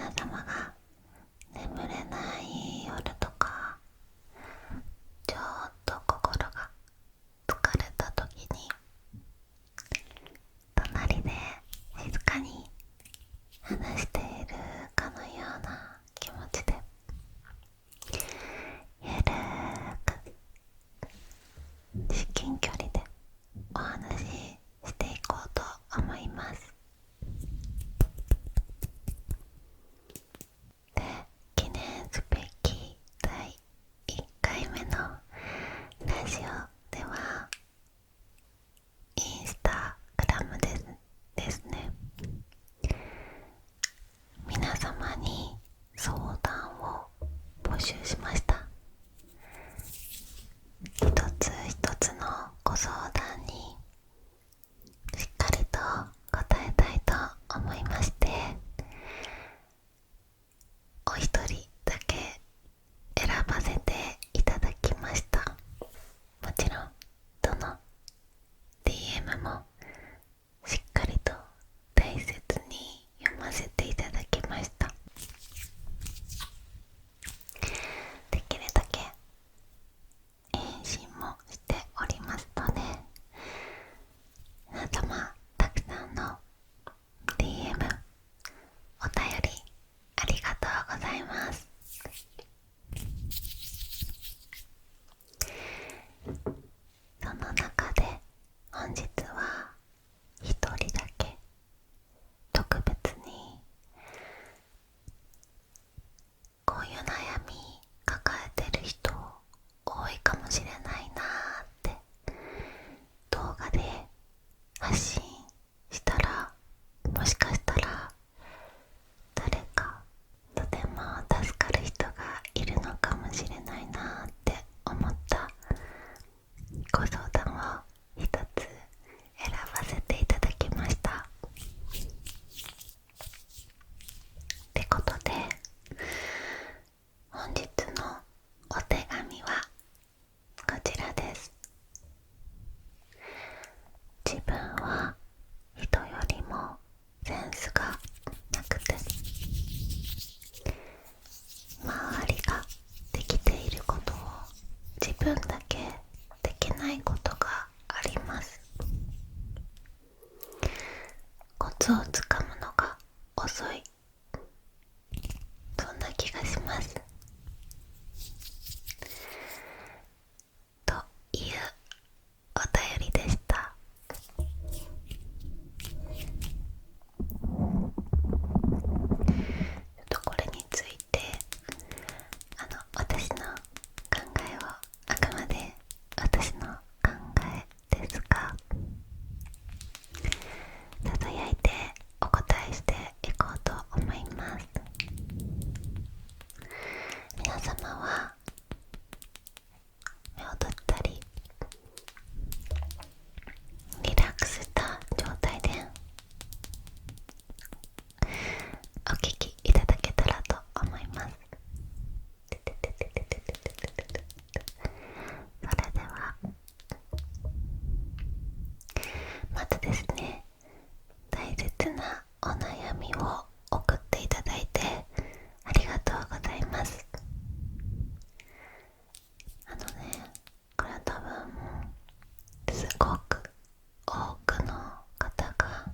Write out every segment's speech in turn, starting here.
皆様が眠れない夜とか、ちょっと心が疲れた時に隣で静かに話しているかのような気持ちでゆるーく至近距離でお話ししていこうと思います。で、記念すべき第1回目のラジオではインスタグラムですね、皆様に相談を募集しました。一つ一つのご相談にしっかりと答えたいと思いまして、お一人だけ選ばせていただきました。もちろんどの DM もしっかりと大切に読ませていただきました。できるだけ返信もしておりますので、皆様たくさんの DM お便りありがとうございます。その中で本日は一人だけ特別にこういう悩み抱えてる人多いかもしれないなーって動画で発信したら、もしかしたら誰かとても助かる人がいるのかもしれないなって思ったご相談を一つ選ばせていただきました。ってことで、本日のお手紙はこちらです。自分は人よりもセンスがなくて、周りができていることを自分だけできないことがあります。コツをつかむのが遅い、そんな気がします。というお便りでした。これについて私の考えを、あくまで私の考えですが、ささやいてお答えしていこうと思います。皆様は目を閉じたりリラックスした状態でお聞きいただけたらと思います。それではまずですね、大切なお悩みを送っていただいてありがとうございます。これは多分すごく多くの方が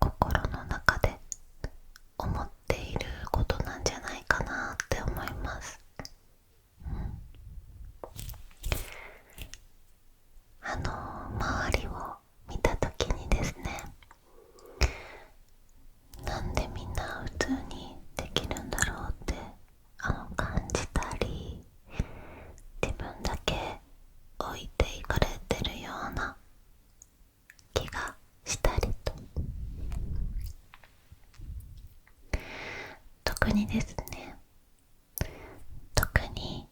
心の中で思っていることなんじゃないかなって思います。周りを見たときにですね、なんでみんな普通にできるんだろうって感じたり、自分だけ置いていかれてるような気がしたりと、特にですね、特に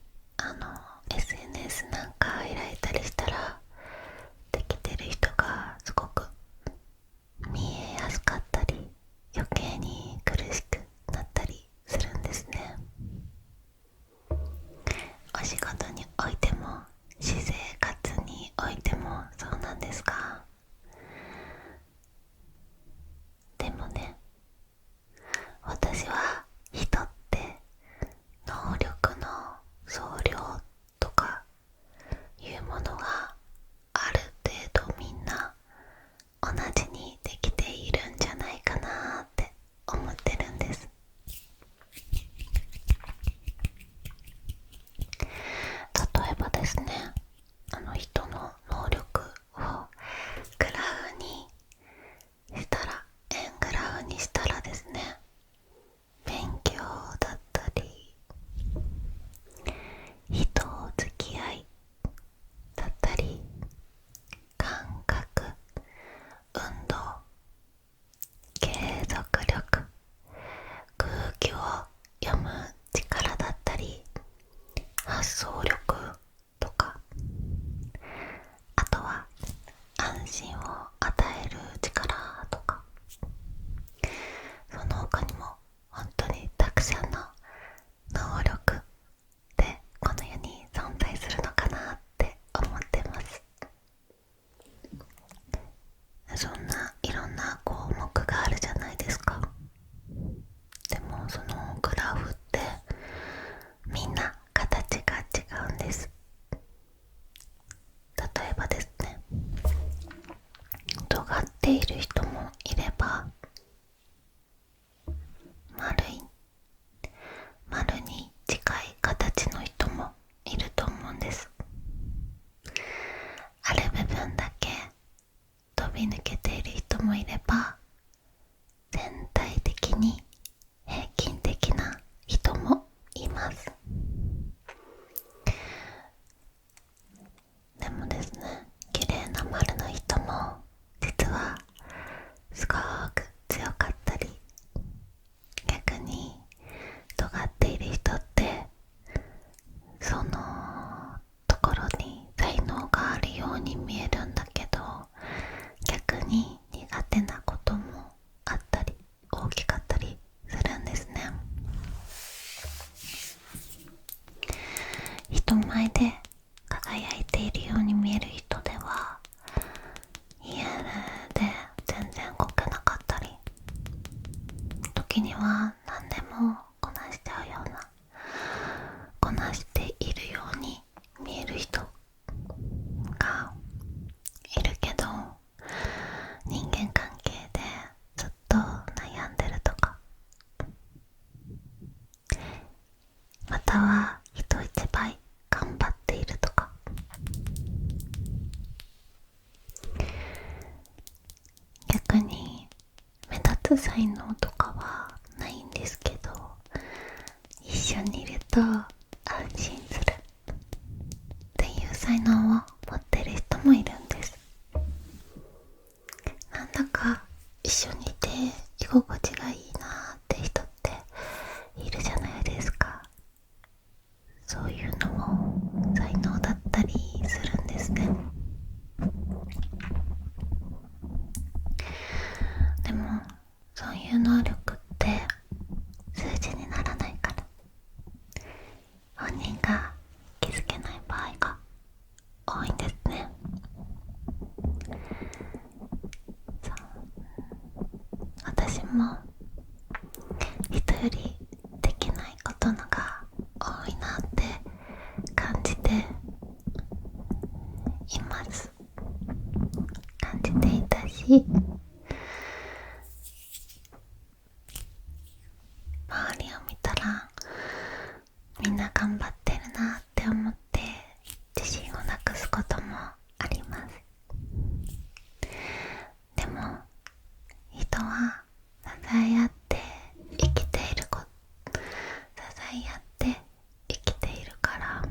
SNS なんか開いたりしたら、できてる人がすごく見えやすかったり、余計に苦しくなったりするんですね。お仕事においても私生活においてもそうなんですが、でもね、に平均的な人もいます。でもですね、綺麗な丸の人も実はすごく強かったり、逆に尖っている人ってそのところに才能があるように見えるんだけど、逆に苦手なこともあったり大きかったりするんですね。人前で輝いているように見える人では家で全然動けなかったり、時には何でもこなしちゃうような、こなしているように見える人がいるけど、人間関係でずっと悩んでるとか、または人一倍頑張っているとか、逆に目立つ才能とかはないんですけど、一緒にいると安心するっていう才能を持ってる人もいるんです。なんだか一緒にいて居心地がいいなって人っているじゃないですか。そういうのも才能だったりするんですね。でもそういう能力って数字にならないから、本人が気づけない場合が多いんですね。そう、私も人よりできないことのが多いなって感じています。感じていたし、周りを見たらみんな頑張ってるなって思って自信をなくすこともあります。でも人は支え合って生きていること、支え合って生きているから、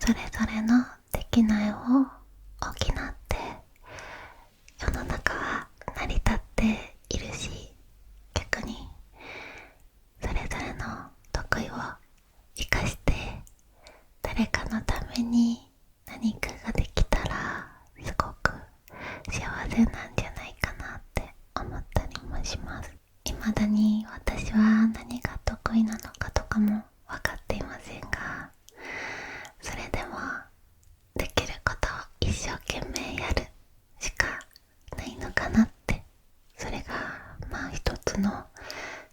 それぞれのできないを補って世の中は成り立っているし、逆にそれぞれの得意を生かして誰かのために何かができたらすごく幸せなんじゃないかなって思ったりもします。未だに私は何が得意なのかとかも分かっていませんが、それでもできることを一生懸命やるしかないのかなって、それがまあ一つの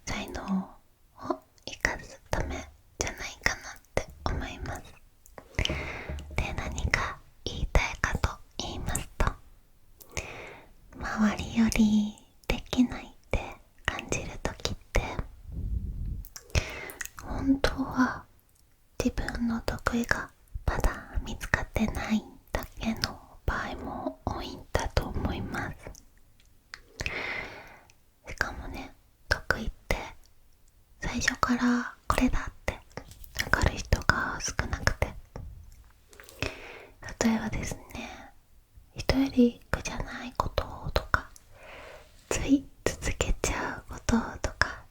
才能を生かすためじゃないかなって思います。で、何か言いたいかと言いますと、周りよりできないって感じるときって、本当は自分の得意がまだ見つかってないだけの場合も多いんだと思います。しかもね、得意って最初からこれだって分かる人が少なくて、例えばですね、人より苦じゃないこととか、つい続けちゃうこととか、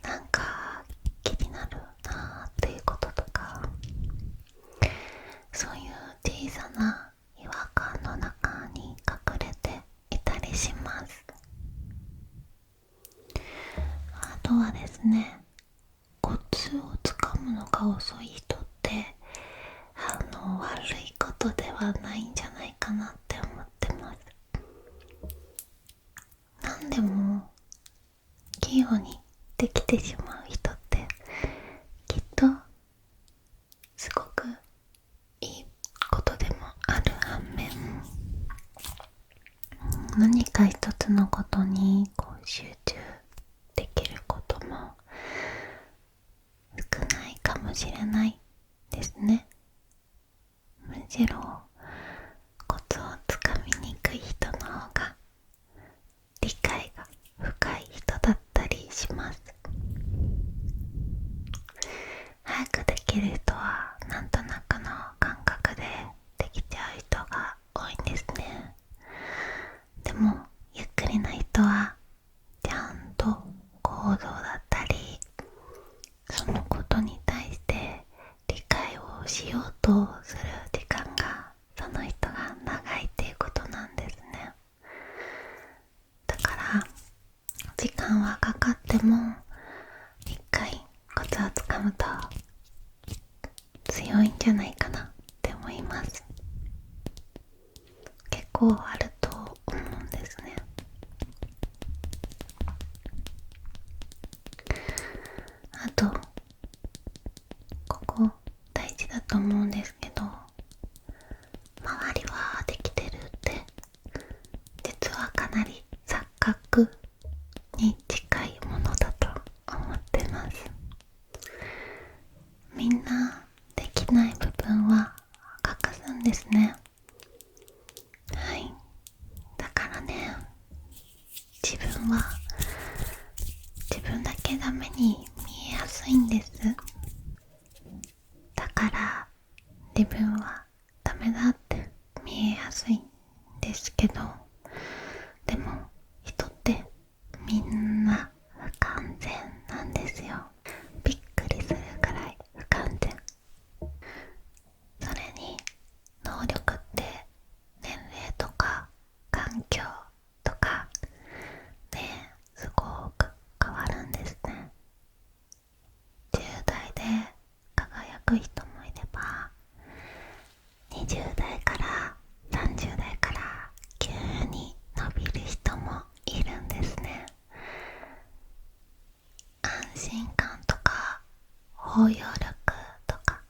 なんか気になるなーっていうこととか、そういう小さな違和感の中に隠れていたりします。あとはですね、コツをつかむのが遅い人って悪いことではないんじゃないかなって思ってます。何でも器用にできてしまう人ってきっとすごくいいことでもある反面、何か一つのことに集中できることも少ないかもしれないですね。むしろコツをつかみにくい人の方が理解が深い人間はかかっても一回コツをつかむと強いんじゃないかなって思います。結構あると思うんですね。あとここ大事だと思うんですけど、周りはできてるって実はかなり錯覚に近いものだと思ってます。みんなできない部分は隠すんですね。はい。だからね、自分は自分だけダメに見えやすいんです。だから自分はダメだって見えやすいんですけど、でも人ってみんな不完全なんですよ。びっくりするくらい不完全。それに能力って年齢とか環境とかですごく変わるんですね。10代で輝く人もいれば、20代から30代から急に伸びる人もいるんですね。安心感とか包容力とか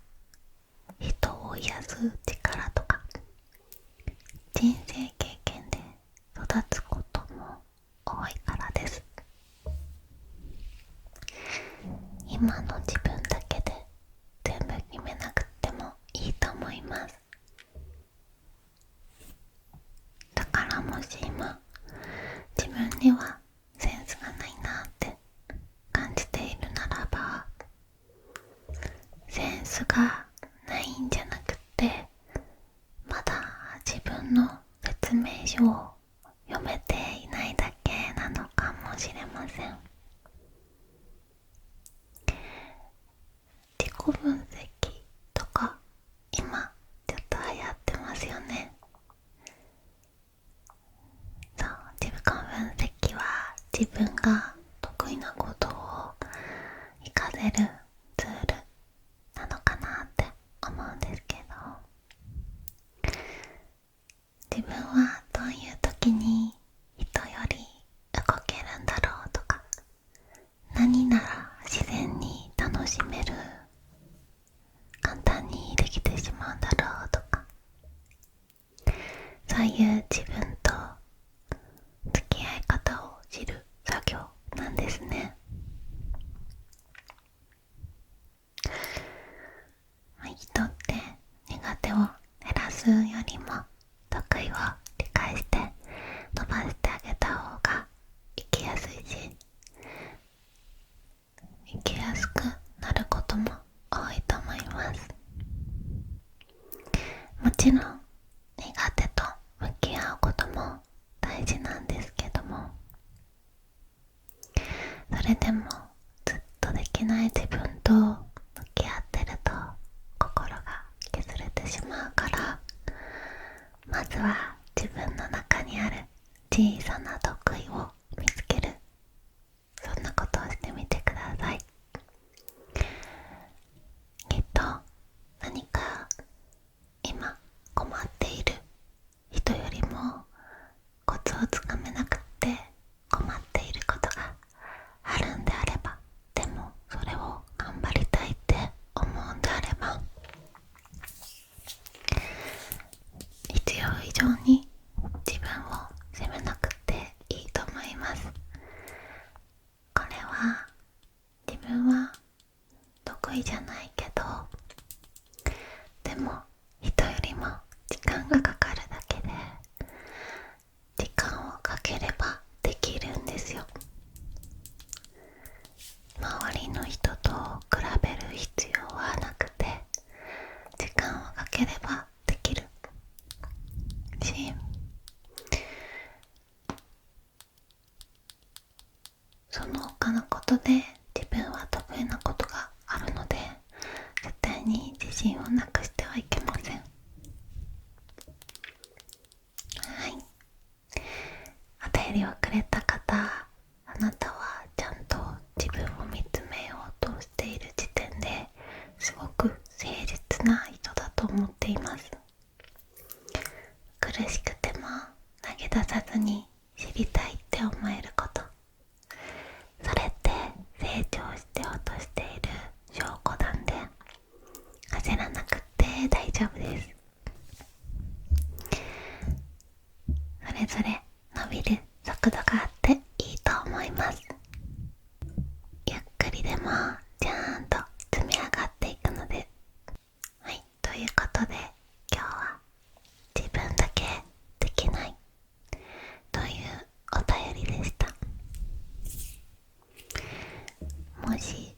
人を癒す力とか人生経験で育つことも多いからです。今の自分だけで全部決めなくてもいいと思います。だからもし今自分にはセンスがないなって感じているならば、センスがないんじゃなくて、まだ自分の説明書を読めていないだけなのかもしれません。自己分析とか今ちょっと流行ってますよね。そう、自己分析は自分が得意なことを活かせるツールなのかなって思うんですけど、自分はどういう時に人より動けるんだろうとか、何なら自然に楽しめる、簡単にできてしまうんだろうとか、そういう自分と付き合い方を知る作業なんですね。人って苦手を減らすよりも得意を理解して伸ばしてあげた方が生きやすいし、生きやすくなることも多いと思います。もちろん苦手と向き合うことも大事なんですけども、それでもずっとできない自分と向き合ってると心が削れてしまうから、まずは自分の中にある小さな得意を見つける、そんなことをしてみてください。きっと何か今困っている人よりもコツをつかめなくって困っていることがあるんであれば、でもそれを頑張りたいって思うんであれば、必要以上に自分を責めなくていいと思います。これは自分は得意じゃないけど、でも人よりも時間がかかるだけで、時間をかければできるんですよ。周りの人と比べる必要はなくて、時間をかければできるし、その他のことで自分は得意なことがあるので、絶対に自信をなくしてはいけません。はい、お便りをくれた方、あなたはもし